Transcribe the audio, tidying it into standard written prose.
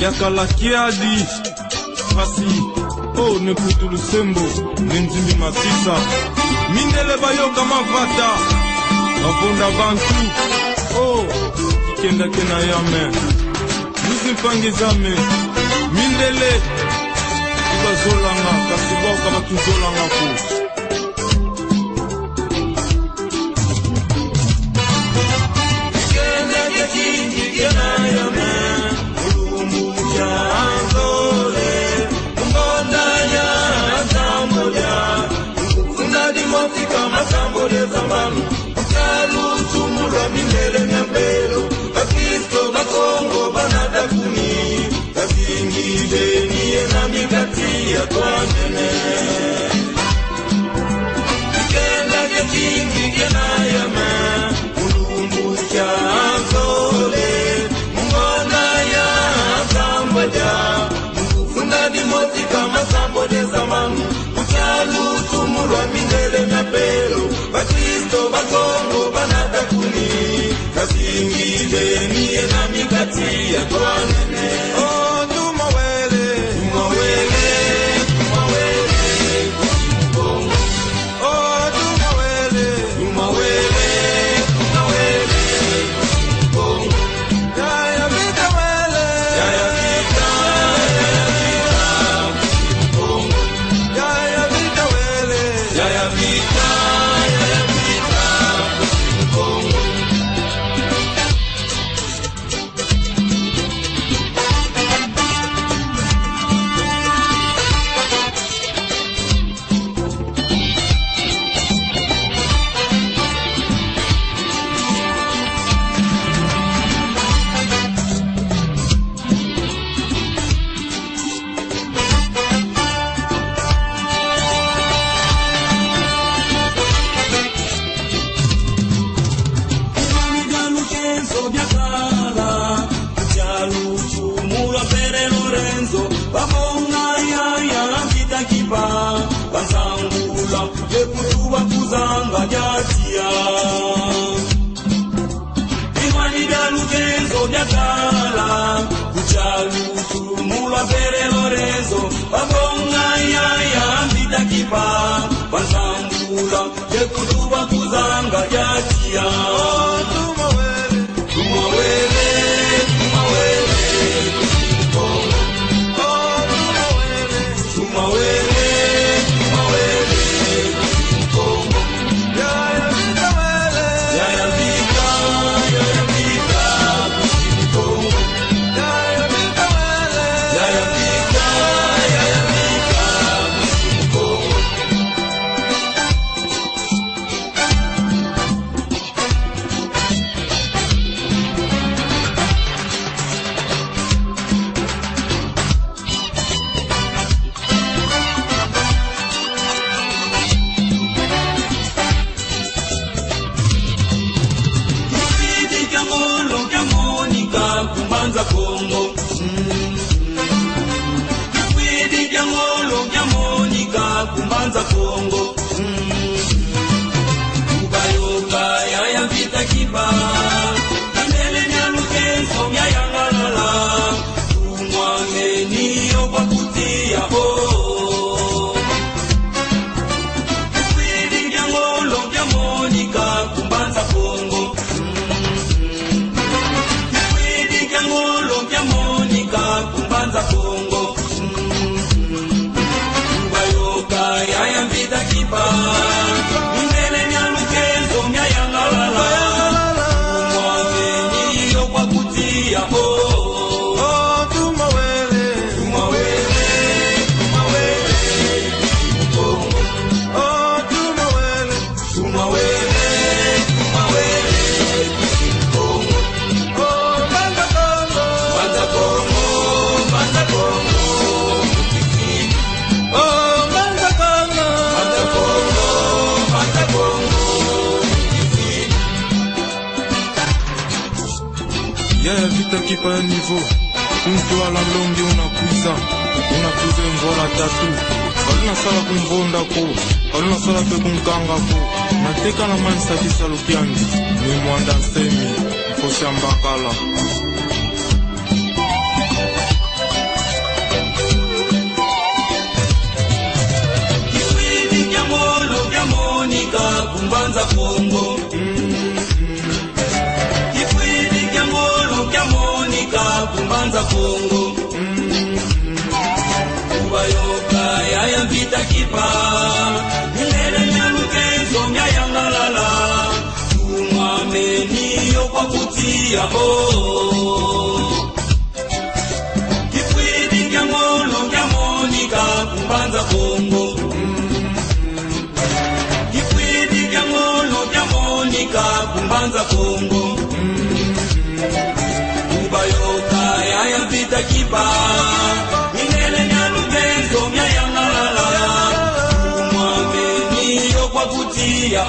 Yakala kiadi Kasi Oh nekutu lusembo Nenzimbi masisa Mindele bayoka mavata Mavonda bantu Oh Kikenda kena yame Nusimpangi zame Mindele Iba zolanga Kasi wauka batu zolanga ku Kipa ya niveau Kuntu ala longi unakuiza mvora tatu Kalina sala kumvonda ko Kalina sala pe kumkanga ko Nateka na manisa kisa lukiangi Ni mwanda nsemi Mfosha mbakala kipa milele nyalukenzo myayangalala umwameniyo kwa kutia kipwidi kya mono kya monika kumbanza kongo kipwidi kya mono kya monika kumbanza kongo ubayoka yaya vita kipa milele nyalukenzo myayangalala umwameniyo kwa kutia